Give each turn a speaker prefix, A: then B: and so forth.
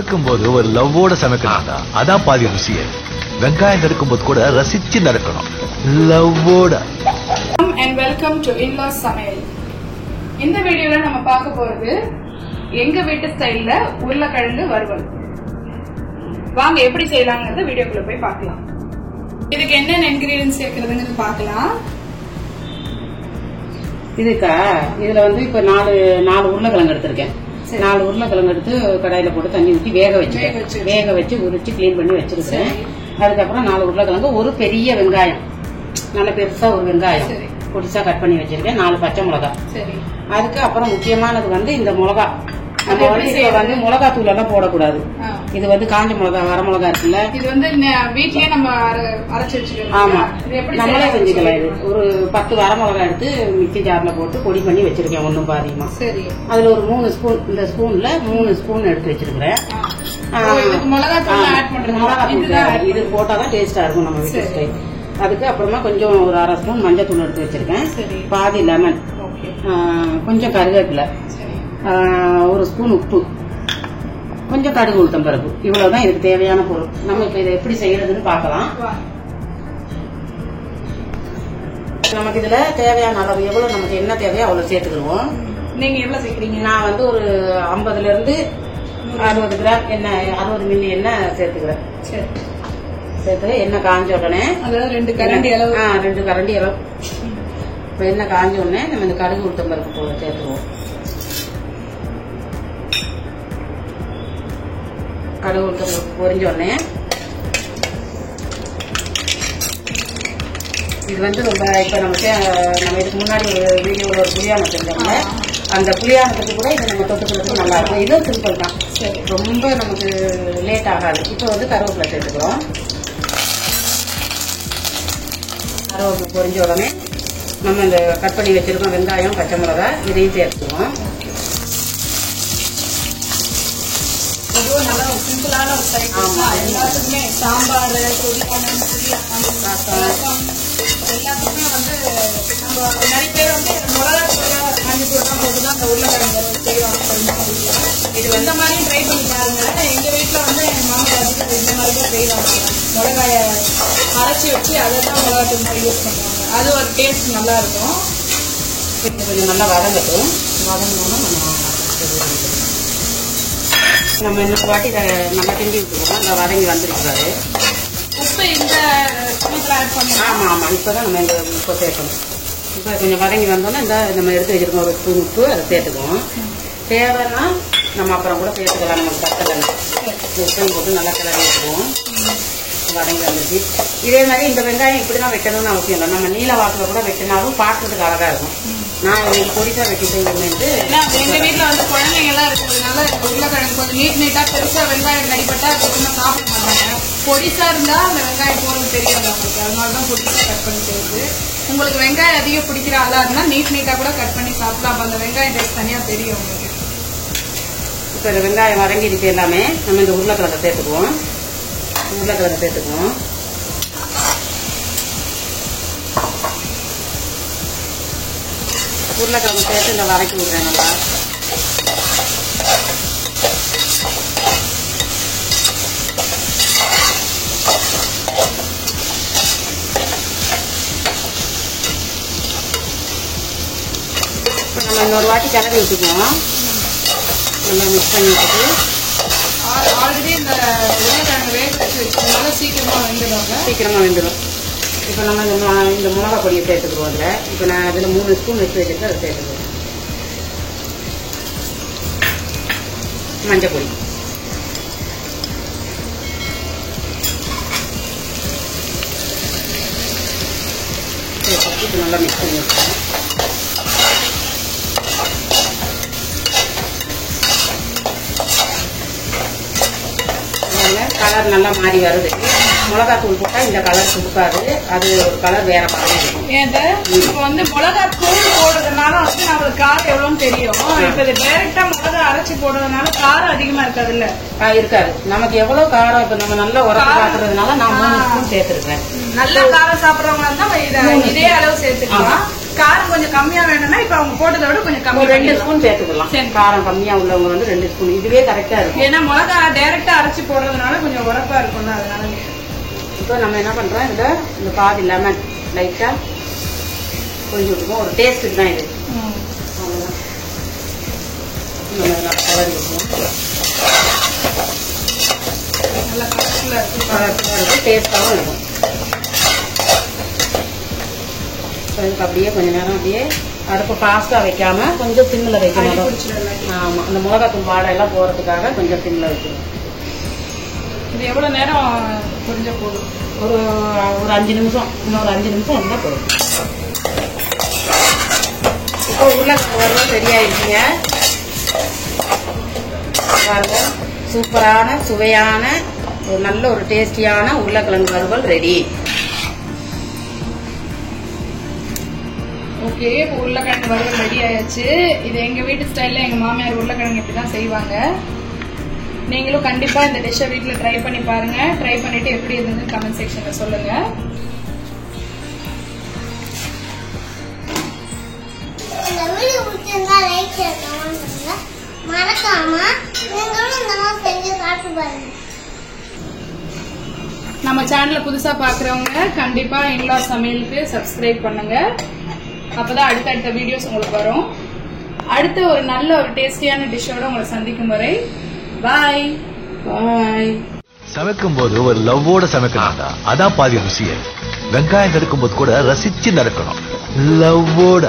A: சமைக்கும் போது ஒரு லவ்வோட சமைக்கணும். அதான் பாதி ருசியே. வெங்காயம் நறுக்கும் போது கூட ரசிச்சு நறுக்கணும், லவ்வோட.
B: அண்ட் வெல்கம் டு இன்லாஸ் சமையல். இந்த வீடியோல நம்ம பார்க்க போறது எங்க வீட்டு ஸ்டைல்ல உருளைக்கிழங்கு வறுவல். வாங்க எப்படி செய்யலாங்கிறத வீடியோக்குள்ள போய் பார்க்கலாம். இதுக்கு என்னென்ன இன்கிரீடியன்ஸ் சேர்க்கறதுங்கிறது பார்க்கலாம்.
C: இதுக்கா இதுல வந்து இப்ப நாலு உருளைக்கிழங்கு எடுத்திருக்கேன். 4 உருளைக்கிழங்கு எடுத்து கடாயில போட்டு தண்ணி ஊற்றி வேக வச்சு உரிச்சு கிளீன் பண்ணி வச்சிருக்கேன். அதுக்கப்புறம் 4 உருளைக்கிழங்கு, ஒரு பெரிய வெங்காயம், நல்ல பெருசா ஒரு வெங்காயம் பொடிசா கட் பண்ணி வச்சிருக்கேன், 4 பச்சை மிளகாய். அதுக்கு அப்புறம் முக்கியமானது வந்து இந்த மிளகா. நம்ம வந்து மிளகா தூள் எல்லாம் போடக்கூடாது. இது வந்து காஞ்ச மிளகா, வர மிளகா இருக்குல்ல, இது வந்து
B: வீட்லயே நம்ம அரைச்சு வச்சுக்கலாம்.
C: ஆமா, நம்மளே செஞ்சுக்கலாம். இது ஒரு 10 வர மிளகா எடுத்து மிக்சி ஜார்ல போட்டு பொடி பண்ணி வச்சிருக்கேன், ஒன்னும் பாதியமா. அதுல ஒரு 3 ஸ்பூன், இந்த ஸ்பூன்ல 3 ஸ்பூன் எடுத்து வச்சிருக்கிறேன். இது போட்டாதான் டேஸ்டா இருக்கும் நம்ம வீட்டு ஸ்டைல். அதுக்கு அப்புறமா கொஞ்சம் ஒரு 1/2 ஸ்பூன் மஞ்சள் தூள் எடுத்து வச்சிருக்கேன், பாதி லெமன், கொஞ்சம் கருவேப்பிலை, 1 ஸ்பூன் உப்பு, கொஞ்சம் கடுகு, உளுத்தம் பருப்பு. இவ்வளவுதான் இதுக்கு தேவையான பொருள். நம்ம இப்ப இதை எப்படி செய்யறதுன்னு பார்க்கலாம். நமக்கு இதுல தேவையான அளவு எவ்வளவு, நமக்கு என்ன தேவையோ அவ்வளவு சேர்த்துக்கிடுவோம்.
B: நீங்க எவ்வளவு சேர்க்கிறீங்க?
C: நான் வந்து ஒரு 50ல இருந்து 60 கிராம் எண்ணெய், 60 மில்லி எண்ணெய் சேர்த்துக்கிறேன். சேர்த்து எண்ணெய் காஞ்ச உடனே
B: 2 கரண்டி அளவு.
C: 2 கரண்டி அளவு. இப்ப எண்ணெய் காஞ்ச உடனே நம்ம இந்த கடுகு, உளுத்தம் பருப்பு போல சேர்த்துருவோம். கடுகு, உளுத்தம் பருப்பு பொரிஞ்ச உடனே இது வந்து ரொம்ப இப்ப நம்ம இதுக்கு முன்னாடி ஒரு வீடியோல ஒரு புளியானம் செஞ்சோம்ல, அந்த புளியானத்துக்கு கூட இதை நம்ம தொட்டுக்கிறதுக்கு நல்லா இருக்கும். இதுவும் சிம்பிள் தான், ரொம்ப நமக்கு லேட் ஆகாது. இப்போ வந்து கருவேப்பிலை சேர்த்துக்கிறோம். கருவேப்பிலை பொரிஞ்ச உடனே நம்ம இந்த கட் பண்ணி வச்சிருக்கோம் வெங்காயம், பச்சை மிளகாய், இதையும் சேர்த்துக்குவோம்.
B: நல்லா சிம்பிளான ஒரு சைட். எல்லாத்துக்குமே சாம்பார், எல்லாத்துக்குமே வந்து நம்ம நிறைய பேர் வந்து மிளகா தூள், மஞ்சள் தூள் தான் போட்டுதான் அந்த உருளைக்கிழங்கு செய்வாங்க. இது இந்த மாதிரி ட்ரை பண்ணி பாருங்க. எங்க வீட்டுல வந்து எங்க மாமா அதிகம் இந்த மாதிரி தான் செய்வாங்க. மிளகாய அரைச்சி வச்சு அதை தான் மிளகா தூள் மாதிரி யூஸ் பண்ணுவாங்க. அது ஒரு டேஸ்ட் நல்லா இருக்கும்.
C: கொஞ்சம் நல்லா வதங்கட்டும். வதங்கணும்னா நம்ம இன்னொரு வாட்டி நல்லா கிண்டி விட்டுருவோம். நல்லா வதங்கி வந்துருக்காரு.
B: உப்பு இந்த ஆட் பண்ணுவோம்.
C: ஆமா ஆமா, இப்பதான் நம்ம இந்த உப்பு சேர்க்கணும். இப்போ கொஞ்சம் வதங்கி வந்தோம்னா இந்த நம்ம எடுத்து வச்சிருக்கோம் ஒரு ஸ்பூன் உப்பு, அதை சேர்த்துக்குவோம். தேவைன்னா நம்ம அப்புறம் கூட சேர்த்துக்கலாம். நமக்கு பத்தலைன்னா உப்பையும் போட்டு நல்லா கிளறி வச்சுக்குவோம். வதங்கி வந்துச்சு. இதே மாதிரி இந்த வெங்காயம் இப்படிதான் வெட்டணும்னு அவசியம் இல்லை. நம்ம நீல வாக்கில் கூட வெட்டினாலும் பார்க்கறதுக்கு அழகா இருக்கும். நான் பொடிசா வெட்டி செய்யணும்னு
B: எங்க வீட்டுல வந்து குழந்தைங்க எல்லாம் இருக்கிறதுனால உருளைக்கிழங்கு கொஞ்சம் நீட்டா பெருசா வெங்காயம் கடிப்பட்டா சுத்தமா சாப்பிட மாட்டாங்க. பொடிசா இருந்தா அந்த வெங்காயம் போறது தெரியாது அவங்களுக்கு. அதனாலதான் பொடிசா கட் பண்ணி செய்யுது. உங்களுக்கு வெங்காயம் அதிகம் பிடிக்கிற ஆளா இருந்தா நீட்டா கூட கட் பண்ணி சாப்பிடலாம். அப்ப அந்த வெங்காயம் டேஸ்ட் தனியா தெரியும் உங்களுக்கு.
C: இப்ப இந்த வெங்காயம் வதங்கிடுச்சு எல்லாமே. நம்ம இந்த உருளைக்கிழங்கை சேர்த்துக்குவோம். உருளைக்கிழங்கை சேர்த்துக்குவோம். உருளைக்கிழங்கு சேர்த்து இந்த வதக்கி விடுறேன் நல்லா. இப்போ நம்ம இன்னொரு வாட்டி கிளறி விட்டுக்குவோம். நல்லா மிக்ஸ் பண்ணி விட்டுட்டு
B: ஆல்ரெடி இந்த உருளைக்கிழங்கு வேக வச்சு வச்சதுனால சீக்கிரமா வெந்துடும். இப்போ நம்ம
C: இந்த மிளகா பொடியை சேர்த்துக்குவோம். அதில் இப்போ நான் அதில் 3 ஸ்பூன் வச்சு வச்சுட்டு அதை சேர்த்துக்குவோம். மஞ்சள் பொடி, இப்போ நல்லா மிக்ஸ் பண்ணி வச்சுக்கோங்க. கலர் நல்லா மாறி வருது. மிளகா தூள் போட்டா இந்த கலர் கொடுக்காது, அது ஒரு கலர் வேற மாதிரி இருக்கும்.
B: இப்ப வந்து மிளகா தூள் போடுறதுனால வந்து நம்மளுக்கு காரம் எவ்வளவுன்னு தெரியும். இப்ப இது டைரக்டா மிளகா அரைச்சி போடுறதுனால காரம் அதிகமா இருக்காது இல்ல?
C: இருக்காது. நமக்கு எவ்வளவு காரம் இப்ப நம்ம நல்லா உரப்பு சாப்பிடுறதுனால நான் 3 ஸ்பூன் சேர்த்திருக்கேன்.
B: நல்ல காரம் சாப்பிடுறவங்க இருந்தா இதே அளவு சேர்த்துக்கலாம். காரம் கொஞ்சம் கம்மியா வேணும்னா இப்ப அவங்க போட்டதை விட கொஞ்சம்
C: ஒரு
B: கம்மி
C: 2 ஸ்பூன் சேர்த்துக்கலாம். காரம் கம்மியா உள்ளவங்க வந்து 2 ஸ்பூன், இதுவே கரெக்டா இருக்கும்.
B: ஏன்னா மிளகா டைரக்டா அரைச்சு போடுறதுனால கொஞ்சம் உரப்பா இருக்கும்ல, அதனால.
C: இப்போ நம்ம என்ன பண்றோம், இதுல இந்த பாதி லெமன் லைட்டா கொஞ்சம் விட்டுருக்கோம், ஒரு டேஸ்ட்டுக்கு தான் இது. அவ்வளவுதான். நம்ம இதெல்லாம் கலரி வைப்போம்.
B: நல்லா கலர்ஃபுல்லா
C: இருக்கும், டேஸ்டாகவும் இருக்கும். இதுக்கு அப்படியே கொஞ்ச நேரம் அப்படியே அடுப்பு ஃபாஸ்டா வைக்காம கொஞ்சம் சிம்மில் வைக்கணும். ஆமா, அந்த மிளகாத்தூள் வாடை எல்லாம் போறதுக்காக கொஞ்சம் சிம்மில் வைக்கணும்.
B: இது எவ்வளவு நேரம் புரிஞ்ச போதும்?
C: ஒரு 5 நிமிஷம், இன்னொரு 5 நிமிஷம் இருந்தா போதும். இப்போ உருளைக்கிழங்கு வறுவல் ரெடி ஆயிடுச்சுங்க. பாருங்க, சூப்பரான சுவையான ஒரு நல்ல ஒரு டேஸ்டியான உருளைக்கிழங்கு வறுவல் ரெடி.
B: ஓகே, உருளைக்கிழங்கு வறுவல் ரெடி ஆயாச்சு. இது எங்க வீட்டு ஸ்டைல்ல எங்க மாமியார் உருளைக்கிழங்கு இப்படிதான் செய்வாங்க. நீங்களும் கண்டிப்பா இந்த டிஷ்ஷை வீட்டுல ட்ரை பண்ணி பாருங்க. ட்ரை பண்ணிட்டு எப்படி இருந்ததுன்னு கமெண்ட் செக்ஷன்ல சொல்லுங்க.
D: இந்த வீடியோ பிடிச்சிருந்தா லைக் ஷேர் கமெண்ட் பண்ணுங்க. மறக்காம நீங்களும் இந்த மாதிரி செஞ்சு காட்டு பாருங்க.
B: நம்ம சேனலை புதுசா பாக்குறவங்க கண்டிப்பா இன்லா சமையலுக்கு சப்ஸ்கிரைப் பண்ணுங்க. அப்பதான் அடுத்தடுத்த வீடியோஸ் உங்களுக்கு வரும். அடுத்த ஒரு நல்ல ஒரு டேஸ்டியான டிஷ்ஷோட உங்களை சந்திக்கும் வரை பாய்
C: பாய்.
A: சமைக்கும் போது ஒரு லவ்வோட சமைக்கணும்டா, அதான் பாதி ருசியே. வெங்காயம் நறுக்கும் போது கூட ரசிச்சு நறுக்கணும், லவ்வோட.